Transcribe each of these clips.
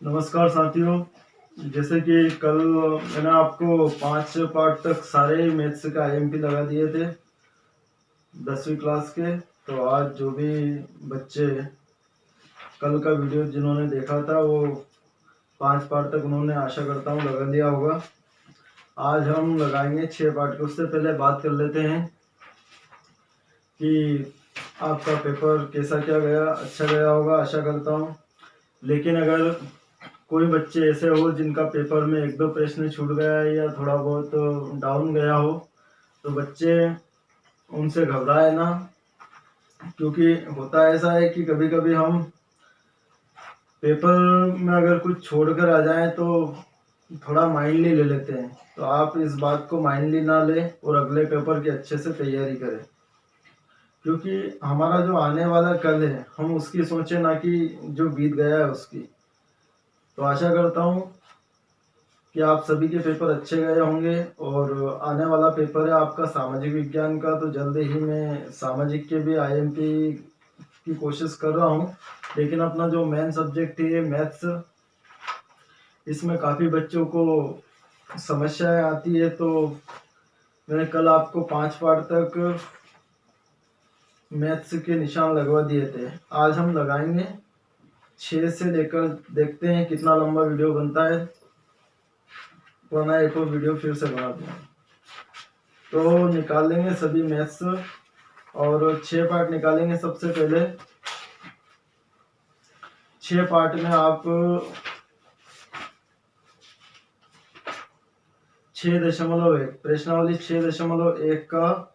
नमस्कार साथियों। जैसे कि कल मैंने आपको 5 पार्ट तक सारे मैथ्स का आईएमपी लगा दिए थे 10वीं क्लास के। तो आज जो भी बच्चे कल का वीडियो जिन्होंने देखा था वो 5 पार्ट तक उन्होंने, आशा करता हूँ, लगा दिया होगा। आज हम लगाएंगे 6 पार्ट के। उससे पहले बात कर लेते हैं कि आपका पेपर कैसा क्या गया। अच्छा गया होगा आशा करता हूँ। लेकिन अगर कोई बच्चे ऐसे हो जिनका पेपर में 1-2 प्रश्न छूट गया है या थोड़ा बहुत डाउन गया हो, तो बच्चे उनसे घबराए ना। क्योंकि होता ऐसा है कि कभी कभी हम पेपर में अगर कुछ छोड़कर आ जाएं तो थोड़ा माइंडली ले लेते हैं। तो आप इस बात को माइंडली ना लें और अगले पेपर की अच्छे से तैयारी करें। क्योंकि हमारा जो आने वाला कल है, हम उसकी सोचें ना कि जो बीत गया है उसकी। तो आशा करता हूँ कि आप सभी के पेपर अच्छे गए होंगे। और आने वाला पेपर है आपका सामाजिक विज्ञान का, तो जल्द ही मैं सामाजिक के भी आईएमपी की कोशिश कर रहा हूँ। लेकिन अपना जो मेन सब्जेक्ट है मैथ्स, इसमें काफ़ी बच्चों को समस्याएं आती है। तो मैंने कल आपको 5 पार्ट तक मैथ्स के निशान लगवा दिए थे। आज हम लगाएंगे 6 से लेकर, देखते हैं कितना लंबा वीडियो बनता है, वरना एक और वीडियो फिर से बना दूंगा। तो निकाल लेंगे सभी मैथ्स और 6 पार्ट निकालेंगे। सबसे पहले 6 पार्ट में आप 6.1 प्रश्नावली 6.1 का,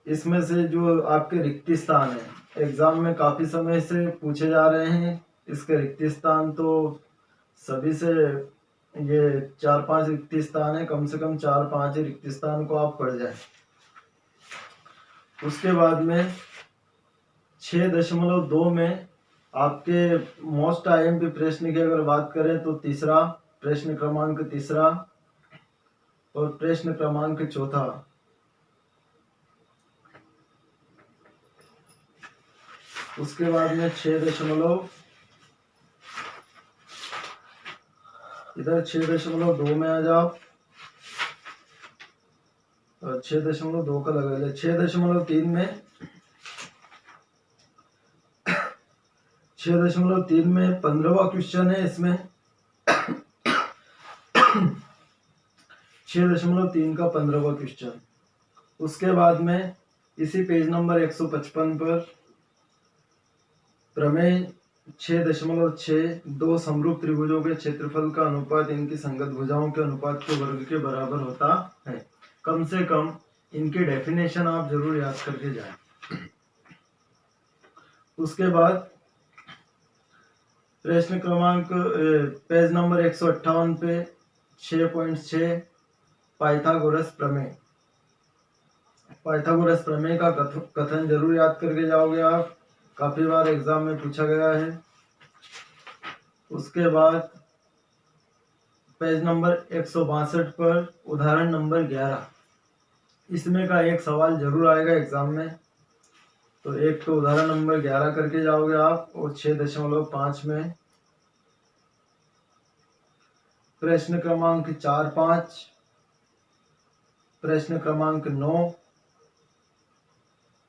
इसमें से जो आपके रिक्त स्थान है, एग्जाम में काफी समय से पूछे जा रहे हैं इसके रिक्त स्थान। तो सभी से ये 4-5 रिक्त स्थान है, कम से कम 4-5 रिक्त स्थान को आप पढ़ जाए। उसके बाद में 6.2 में आपके मोस्ट आईएमपी प्रश्न की अगर बात करें तो तीसरा, प्रश्न क्रमांक तीसरा और प्रश्न क्रमांक चौथा। उसके बाद में 6.2 में आ जाओ और 6.2 का लगा ले। 6.3 में 6.3 में 15वां क्वेश्चन है इसमें। 6.3 का 15वां क्वेश्चन। उसके बाद में इसी पेज नंबर 155 पर प्रमेय 6.6 दो समरूप त्रिभुजों के क्षेत्रफल का अनुपात इनकी संगत भुजाओं के अनुपात के वर्ग के बराबर होता है। कम से कम इनकी डेफिनेशन आप जरूर याद करके जाएं। उसके बाद प्रश्न क्रमांक पेज नंबर 158 पे 6.6 पाइथागोरस प्रमेय। पाइथागोरस प्रमेय का कथन जरूर याद करके जाओगे आप, काफी बार एग्जाम में पूछा गया है। उसके बाद पेज नंबर 162 पर उदाहरण नंबर 11, इसमें का एक सवाल जरूर आएगा एग्जाम में। तो एक तो उदाहरण नंबर 11 करके जाओगे आप। और 6.5 में प्रश्न क्रमांक 4-5, प्रश्न क्रमांक 9,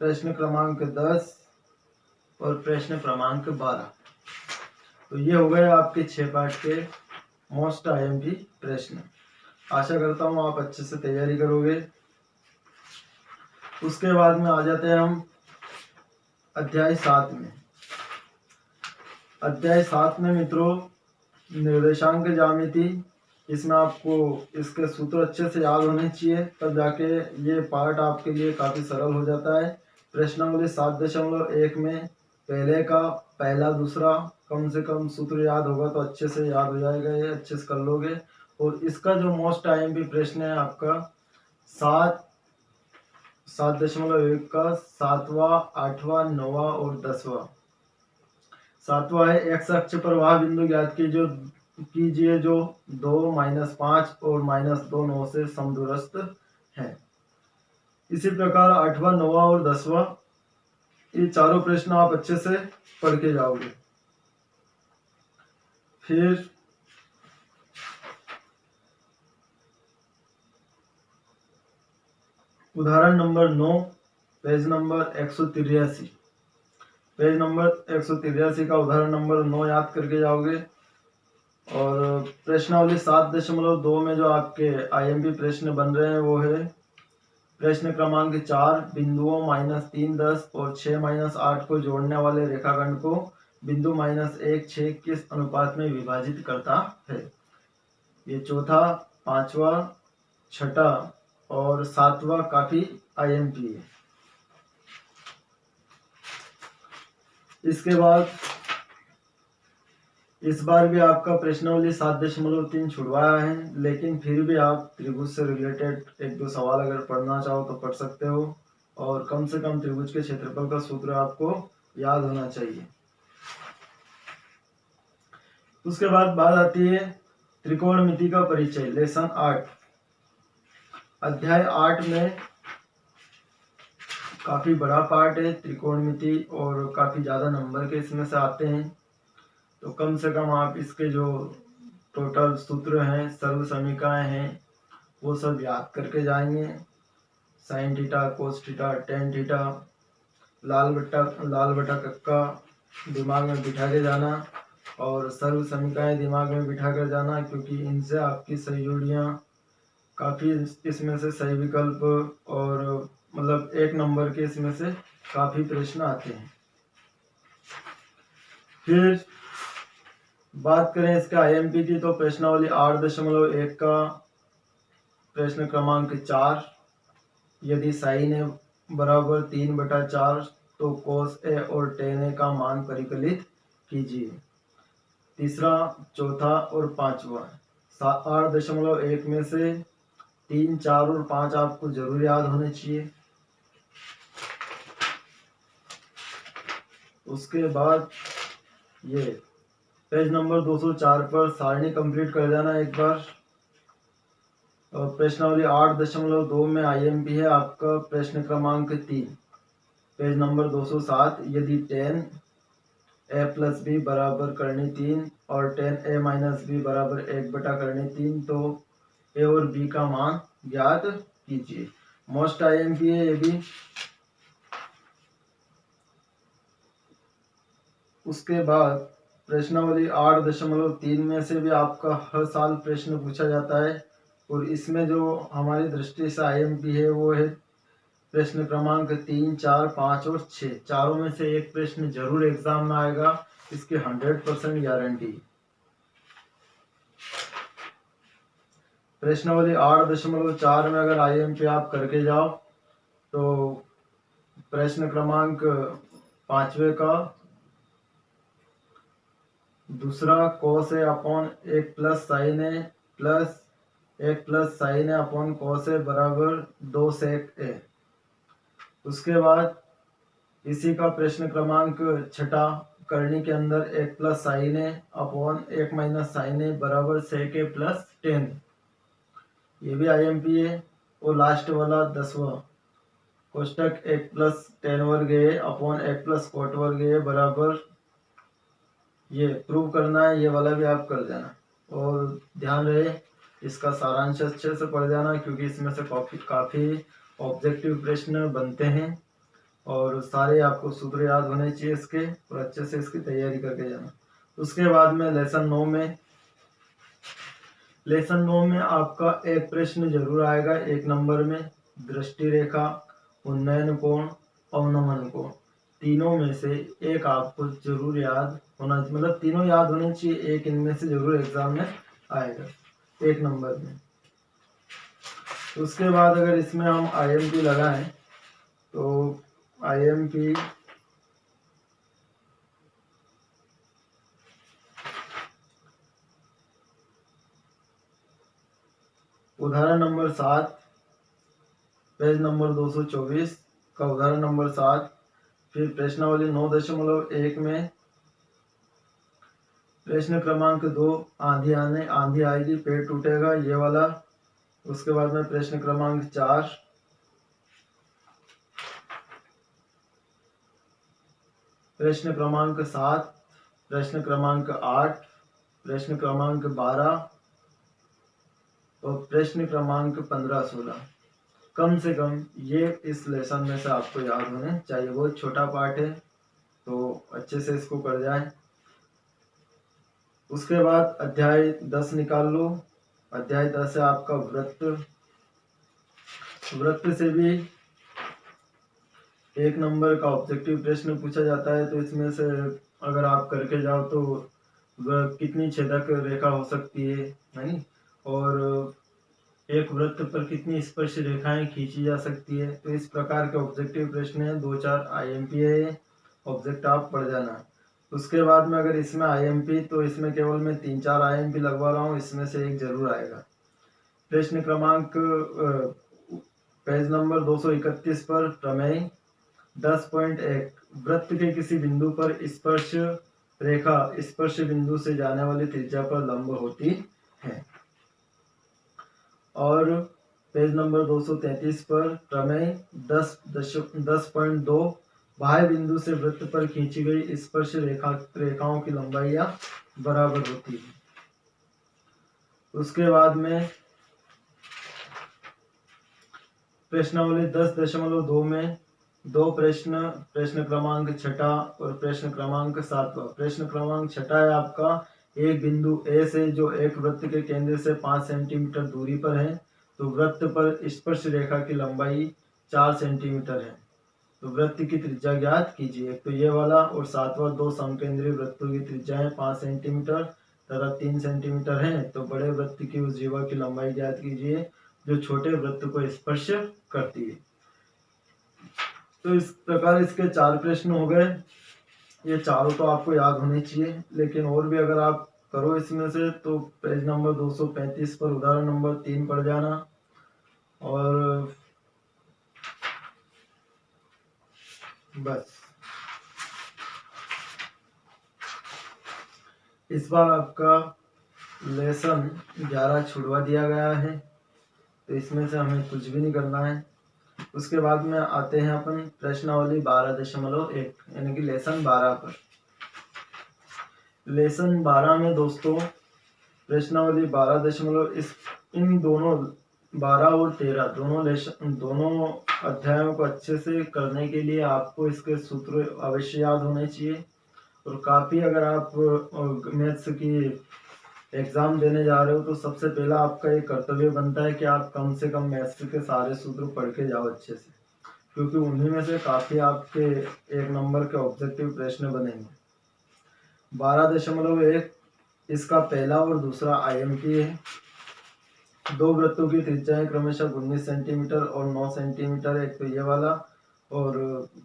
प्रश्न क्रमांक 10 और प्रश्न क्रमांक 12। तो ये हो गए आपके 6 पार्ट के मोस्ट आईएमपी प्रश्न। आशा करता हूँ आप अच्छे से तैयारी करोगे। उसके बाद में आ जाते हैं हम अध्याय 7 में। अध्याय 7 में मित्रों निर्देशांक ज्यामिति। इसमें आपको इसके सूत्र अच्छे से याद होने चाहिए, तब जाके ये पार्ट आपके लिए काफी सरल हो जाता है। प्रश्नावली 7.1 में पहले का पहला दूसरा कम से कम सूत्र याद होगा तो अच्छे से याद हो जाएगा, ये अच्छे से कर लोगे। और इसका जो मोस्ट आईएमपी प्रश्न है आपका 7.1 का 7वां, 8वां, 9वां और 10वां। 7वां है एक्स अक्ष पर वह बिंदु ज्ञात कीजिए जो 2, -5 और -2, 9 से समदूरस्थ है। इसी प्रकार 8वां, 9वां और 10वां, ये चारों प्रश्न आप अच्छे से पढ़ के जाओगे। फिर उदाहरण number 9, page number 183। Page number 183 का उदाहरण नंबर 9 याद करके जाओगे। और प्रश्नावली 7.2 में जो आपके आईएमपी प्रश्न बन रहे हैं वो है प्रश्न क्रमांक 4, बिंदुओं -3, 10 और 6 -8 को जोड़ने वाले रेखाखंड को बिंदु -1, 6 किस अनुपात में विभाजित करता है। ये चौथा, पांचवा, छठा और सातवां काफी आईएमपी है। इसके बाद इस बार भी आपका प्रश्नावली 7.3 छुड़वाया है, लेकिन फिर भी आप त्रिभुज से रिलेटेड 1-2 सवाल अगर पढ़ना चाहो तो पढ़ सकते हो। और कम से कम त्रिभुज के क्षेत्रफल का सूत्र आपको याद होना चाहिए। उसके बाद बात आती है त्रिकोणमिति का परिचय, लेसन 8। अध्याय 8 में काफी बड़ा पार्ट है त्रिकोणमिति और काफी ज्यादा नंबर के इसमें से आते हैं। तो कम से कम आप इसके जो टोटल सूत्र हैं, सर्व समीकरण हैं, वो सब याद करके जाएंगे। Sine theta, cos theta, tan theta, लाल बटा कक्का दिमाग में बिठा के जाना और सर्व समीकरण दिमाग में बिठा कर जाना, क्योंकि इनसे आपकी सही जोड़ियाँ काफ़ी इसमें से सही विकल्प और मतलब 1 नंबर के इसमें से काफ़ी प्रश्न आते हैं। फिर बात करें इसके आईएमपी की तो प्रश्नावली 8.1 का प्रश्न क्रमांक 4, यदि साइन ए बराबर 3/4 तो कोस ए और टेन ए का मान परिकलित कीजिए। तीसरा, चौथा और पांचवा। 8.1 में से 3, 4 और 5 आपको जरूर याद होने चाहिए। उसके बाद ये पेज नंबर 204 पर सारणी कंप्लीट कर जाना एक बार। और प्रश्नावली 8.2 में आईएमपी है आपका प्रश्न क्रमांक 3, पेज नंबर 207। यदि tan a + b बराबर करनी 3 और tan a - b बराबर 1/3 तो a और b का मान ज्ञात कीजिए। मोस्ट आईएमपी है ये भी। उसके बाद प्रश्नावली 8.3 में से भी आपका हर साल प्रश्न पूछा जाता है और इसमें जो हमारी दृष्टि से आईएमपी है वो है प्रश्न क्रमांक 3, 4, 5 और 6। चारों में से एक प्रश्न जरूर एग्जाम में आएगा, इसकी 100% गारंटी। प्रश्नावली 8.4 में अगर आईएमपी आप करके जाओ तो प्रश्न क्रमांक 5वें का दूसरा, cos a upon 1 + sin a plus 1 + sin a upon cos a बराबर 2 sec a। उसके बाद इसी का प्रश्न क्रमांक 6 करनी के अंदर 1 + sin a upon 1 - sin a बराबर sec a + tan। ये भी आईएमपी है। और लास्ट वाला 10वां, कोष्टक 1 + tan वर्ग a अपॉन 1 + cot वर्ग a बराबर, ये प्रूव करना है। ये वाला भी आप कर देना और ध्यान रहे इसका सारांश अच्छे से पढ़ जाना, क्योंकि इसमें से काफ़ी ऑब्जेक्टिव प्रश्न बनते हैं और सारे आपको सूत्र याद होने चाहिए इसके, और अच्छे से इसकी तैयारी करके जाना। उसके बाद में लेसन 9 में आपका एक प्रश्न जरूर आएगा 1 नंबर में, दृष्टि रेखा, उन्नयन कोण, अवनमन कोण। तीनों में से एक आपको जरूर याद होना, मतलब तीनों याद होने चाहिए, एक इनमें से जरूर एग्जाम में आएगा 1 नंबर में। उसके बाद अगर इसमें हम आईएमपी लगाएं तो आईएमपी उदाहरण नंबर 7, पेज नंबर 224 का उदाहरण नंबर 7। फिर प्रश्नावली 9.1 में प्रश्न क्रमांक 2, आंधी आएगी पेड़ टूटेगा, ये वाला। उसके बाद में प्रश्न क्रमांक 4, प्रश्न क्रमांक 7, प्रश्न क्रमांक 8, प्रश्न क्रमांक 12 और प्रश्न क्रमांक 15-16 कम से कम ये इस लेसन में से आपको याद होने चाहिए। बहुत छोटा पार्ट है तो अच्छे से इसको कर जाए। उसके बाद अध्याय 10 निकाल लो। अध्याय 10 है आपका वृत्त। वृत्त से भी 1 नंबर का ऑब्जेक्टिव प्रश्न पूछा जाता है। तो इसमें से अगर आप करके जाओ तो वह कितनी छेदक रेखा हो सकती है नहीं, और एक वृत्त पर कितनी स्पर्श रेखाएं खींची जा सकती है। तो इस प्रकार के ऑब्जेक्टिव प्रश्न है। 2-4 IMP है, ऑब्जेक्ट आप पढ़ जाना। उसके बाद में अगर इसमें IMP तो इसमें केवल मैं 3-4 IMP लगवा रहा हूँ, इसमें से एक जरूर आएगा। प्रश्न क्रमांक पेज नंबर 231 पर प्रमेय 10.1 वृत्त के किसी बिंदु पर स्पर्श रेखा स्पर्श बिंदु से जाने वाली त्रिज्या पर लंब होती है। और पेज नंबर 233 पर प्रमेय 10.2 बाह्य बिंदु से वृत्त पर खींची गई स्पर्श रेखाओं की लंबाइयां बराबर होती है। उसके बाद में प्रश्नावली 10.2 में 2 प्रश्न क्रमांक 6 और प्रश्न क्रमांक 7। प्रश्न क्रमांक 6 है आपका एक बिंदु ए से जो एक वृत्त के केंद्र से 5 सेंटीमीटर दूरी पर है, तो वृत्त पर स्पर्श रेखा की लंबाई 4 सेंटीमीटर है। तो वृत्त की त्रिज्या ज्ञात कीजिए। तो ये वाला और 7वां 2 समकेंद्रीय वृत्तों की त्रिज्याएं 5 सेंटीमीटर तथा 3 सेंटीमीटर है। तो बड़े वृत्त की उस जीवा की लंबाई ज्ञात कीजिए जो छोटे वृत्त को स्पर्श करती है। तो इस प्रकार इसके 4 प्रश्न हो गए। ये चारों तो आपको याद होने चाहिए, लेकिन और भी अगर आप करो इसमें से तो पेज नंबर 235 पर उदाहरण नंबर 3 पढ़ जाना। और बस इस बार आपका लेसन 11 छुड़वा दिया गया है, तो इसमें से हमें कुछ भी नहीं करना है। उसके बाद में आते हैं अपन प्रश्नावली 12.1 यानी कि लेसन 12 पर। लेसन 12 में दोस्तों प्रश्नावली 12 इन दोनों 12 और 13 दोनों अध्यायों को अच्छे से करने के लिए आपको इसके सूत्र अवश्य याद होने चाहिए। और काफ़ी अगर आप मैथ्स की एग्ज़ाम देने जा रहे हो तो सबसे पहला आपका ये कर्तव्य बनता है कि आप कम से कम मैथ्स के सारे सूत्र पढ़ के जाओ अच्छे से, क्योंकि उन्हीं में से काफ़ी आपके 1 नंबर के ऑब्जेक्टिव प्रश्न बनेंगे। 12.1 इसका पहला और दूसरा IMP है। 2 वृत्तों की त्रिज्याएं क्रमशः 19 सेंटीमीटर और 9 सेंटीमीटर है, एक तो ये वाला। और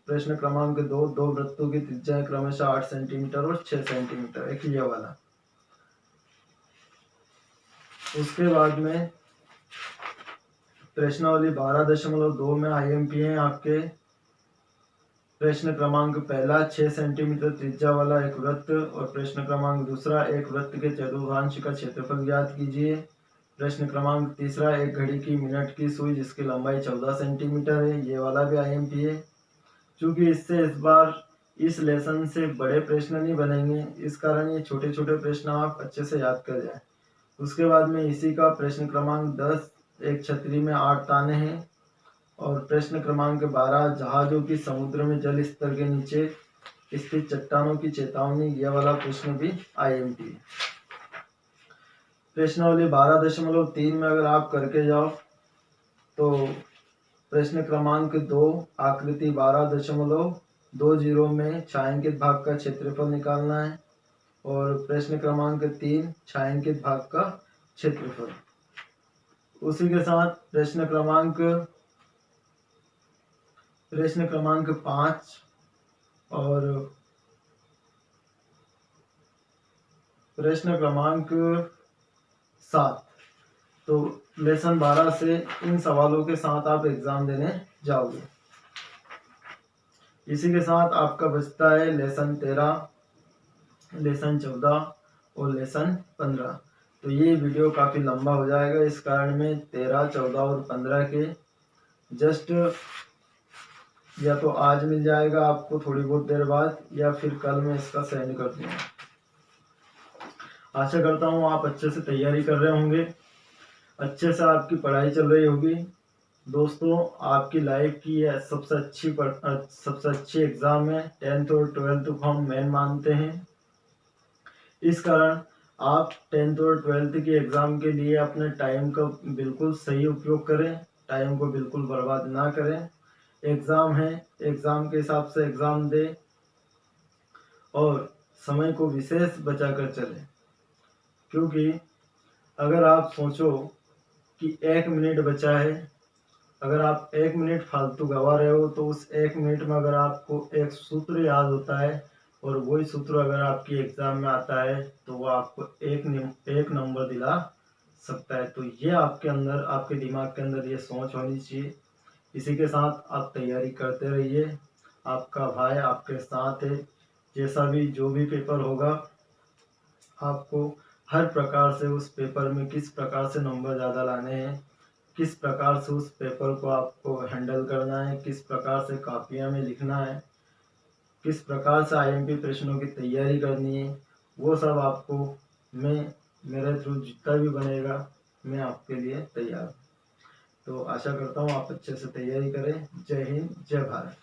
प्रश्न क्रमांक 2 वृत्तों की त्रिज्याएं क्रमशः 8 सेंटीमीटर और 6 सेंटीमीटर, एक ये वाला। उसके बाद में प्रश्नावली 12.2 में IMP है आपके प्रश्न क्रमांक पहला 6 सेंटीमीटर त्रिज्या वाला एक वृत्त, और प्रश्न क्रमांक दूसरा एक वृत्त के चतुर्थांश का क्षेत्रफल ज्ञात कीजिए। प्रश्न क्रमांक तीसरा एक घड़ी की मिनट की सुई जिसकी लंबाई 14 सेंटीमीटर है, ये वाला भी IMP है। चूंकि इससे इस बार इस लेसन से बड़े प्रश्न नहीं बनेंगे, इस कारण ये छोटे छोटे प्रश्न आप अच्छे से याद कर जाएं। उसके बाद में इसी का प्रश्न क्रमांक 10 एक छतरी में 8 ताने हैं, और प्रश्न क्रमांक 12 जहाजों की समुद्र में जल स्तर के नीचे स्थित चट्टानों की चेतावनी, यह वाला प्रश्न भी IMP है। प्रश्नावली 12.3 में अगर आप करके जाओ तो प्रश्न क्रमांक 2 आकृति 12.20 में छायांकित भाग का क्षेत्रफल निकालना है, और प्रश्न क्रमांक 3 छायांकित भाग का क्षेत्रफल। उसी के साथ प्रश्न क्रमांक 5 और प्रश्न क्रमांक 7, तो लेसन 12 से इन सवालों के साथ आप एग्जाम देने जाओगे। इसी के साथ आपका बचता है लेसन 13, लेसन 14 और लेसन 15। तो ये वीडियो काफ़ी लंबा हो जाएगा, इस कारण में 13, 14 और 15 के जस्ट या तो आज मिल जाएगा आपको थोड़ी बहुत देर बाद, या फिर कल मैं इसका सेंड कर दूँगा। आशा करता हूँ आप अच्छे से तैयारी कर रहे होंगे, अच्छे से आपकी पढ़ाई चल रही होगी। दोस्तों, आपकी लाइफ की यह सबसे अच्छी एग्ज़ाम है। 10th और 12th को हम मेन मानते हैं। इस कारण आप 10th और 12th की एग्ज़ाम के लिए अपने टाइम का बिल्कुल सही उपयोग करें, टाइम को बिल्कुल बर्बाद ना करें। एग्ज़ाम है, एग्ज़ाम के हिसाब से एग्ज़ाम दें और समय को विशेष बचा कर चलें। क्योंकि अगर आप सोचो कि 1 मिनट बचा है, अगर आप 1 मिनट फालतू गँवा रहे हो, तो उस 1 मिनट में अगर आपको एक सूत्र याद होता है और वही सूत्र अगर आपकी एग्ज़ाम में आता है, तो वो आपको एक नंबर दिला सकता है। तो ये आपके अंदर, आपके दिमाग के अंदर ये सोच होनी चाहिए। इसी के साथ आप तैयारी करते रहिए। आपका भाई आपके साथ है। जैसा भी जो भी पेपर होगा, आपको हर प्रकार से उस पेपर में किस प्रकार से नंबर ज़्यादा लाने हैं, किस प्रकार से उस पेपर को आपको हैंडल करना है, किस प्रकार से कॉपियाँ में लिखना है, किस प्रकार से आईएमपी प्रश्नों की तैयारी करनी है, वो सब आपको मैं मेरे थ्रू जितना भी बनेगा मैं आपके लिए तैयार हूँ। तो आशा करता हूँ आप अच्छे से तैयारी करें। जय हिंद, जय भारत।